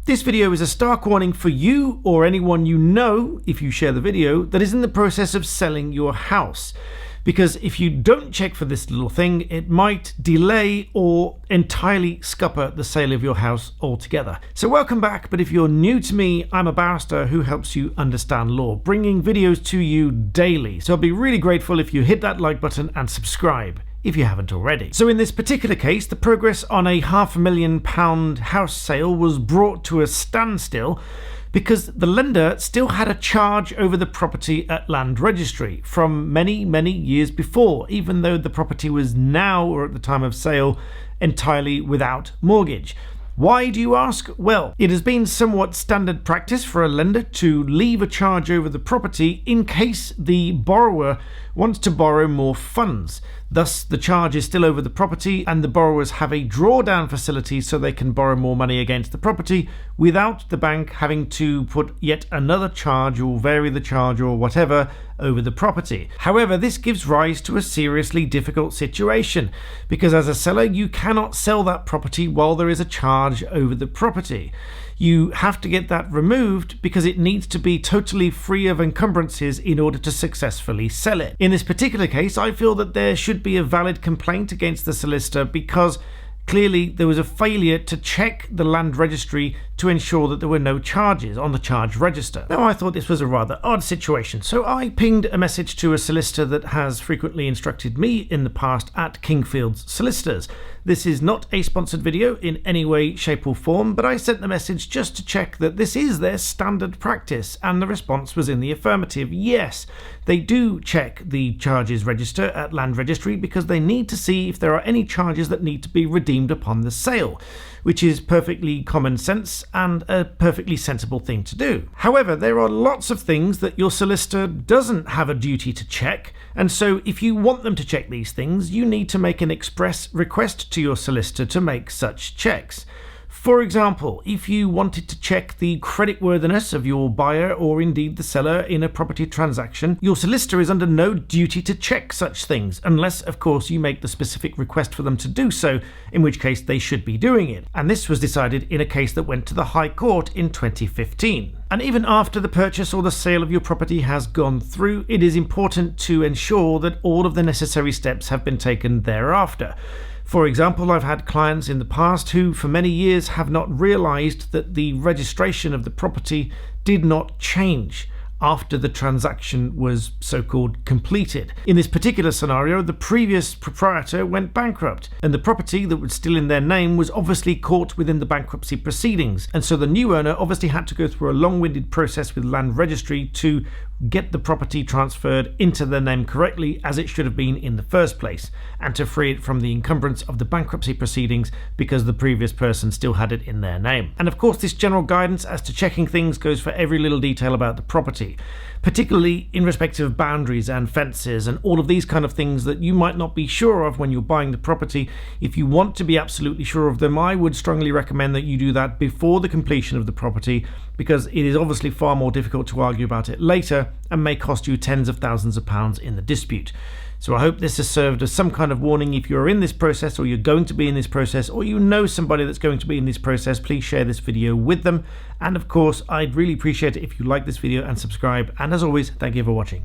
This video is a stark warning for you or anyone you know, if you share the video, that is in the process of selling your house. Because if you don't check for this little thing, it might delay or entirely scupper the sale of your house altogether. So welcome back, but if you're new to me, I'm a barrister who helps you understand law, bringing videos to you daily. So I'd be really grateful if you hit that like button and subscribe if you haven't already. So in this particular case, the progress on a £500,000 house sale was brought to a standstill because the lender still had a charge over the property at land registry from many years before, even though the property was now, or at the time of sale, entirely without mortgage. Why, do you ask? Well, it has been somewhat standard practice for a lender to leave a charge over the property in case the borrower wants to borrow more funds. Thus, the charge is still over the property and the borrowers have a drawdown facility so they can borrow more money against the property without the bank having to put yet another charge or vary the charge or whatever over the property. However, this gives rise to a seriously difficult situation because as a seller, you cannot sell that property while there is a charge over the property. You have to get that removed because it needs to be totally free of encumbrances in order to successfully sell it. In this particular case, I feel that there should be a valid complaint against the solicitor because clearly there was a failure to check the land registry to ensure that there were no charges on the charge register. Now, I thought this was a rather odd situation, so I pinged a message to a solicitor that has frequently instructed me in the past at Kingfield's Solicitors. This is not a sponsored video in any way, shape or form, but I sent the message just to check that this is their standard practice, and the response was in the affirmative. Yes, they do check the charges register at land registry because they need to see if there are any charges that need to be redeemed upon the sale, which is perfectly common sense and a perfectly sensible thing to do. However, there are lots of things that your solicitor doesn't have a duty to check, and so if you want them to check these things, you need to make an express request to your solicitor to make such checks. For example, if you wanted to check the creditworthiness of your buyer or indeed the seller in a property transaction, your solicitor is under no duty to check such things, unless, of course, you make the specific request for them to do so, in which case they should be doing it. And this was decided in a case that went to the High Court in 2015. And even after the purchase or the sale of your property has gone through, it is important to ensure that all of the necessary steps have been taken thereafter. For example, I've had clients in the past who for many years have not realized that the registration of the property did not change after the transaction was so-called completed. In this particular scenario, the previous proprietor went bankrupt, and the property that was still in their name was obviously caught within the bankruptcy proceedings, and so the new owner obviously had to go through a long-winded process with land registry to get the property transferred into their name correctly as it should have been in the first place, and to free it from the encumbrance of the bankruptcy proceedings because the previous person still had it in their name. And of course, this general guidance as to checking things goes for every little detail about the property, particularly in respect of boundaries and fences and all of these kind of things that you might not be sure of when you're buying the property. If you want to be absolutely sure of them, I would strongly recommend that you do that before the completion of the property, because it is obviously far more difficult to argue about it later and may cost you tens of thousands of pounds in the dispute. So I hope this has served as some kind of warning. If you're in this process or you're going to be in this process or you know somebody that's going to be in this process, please share this video with them. And of course, I'd really appreciate it if you like this video and subscribe. And as always, thank you for watching.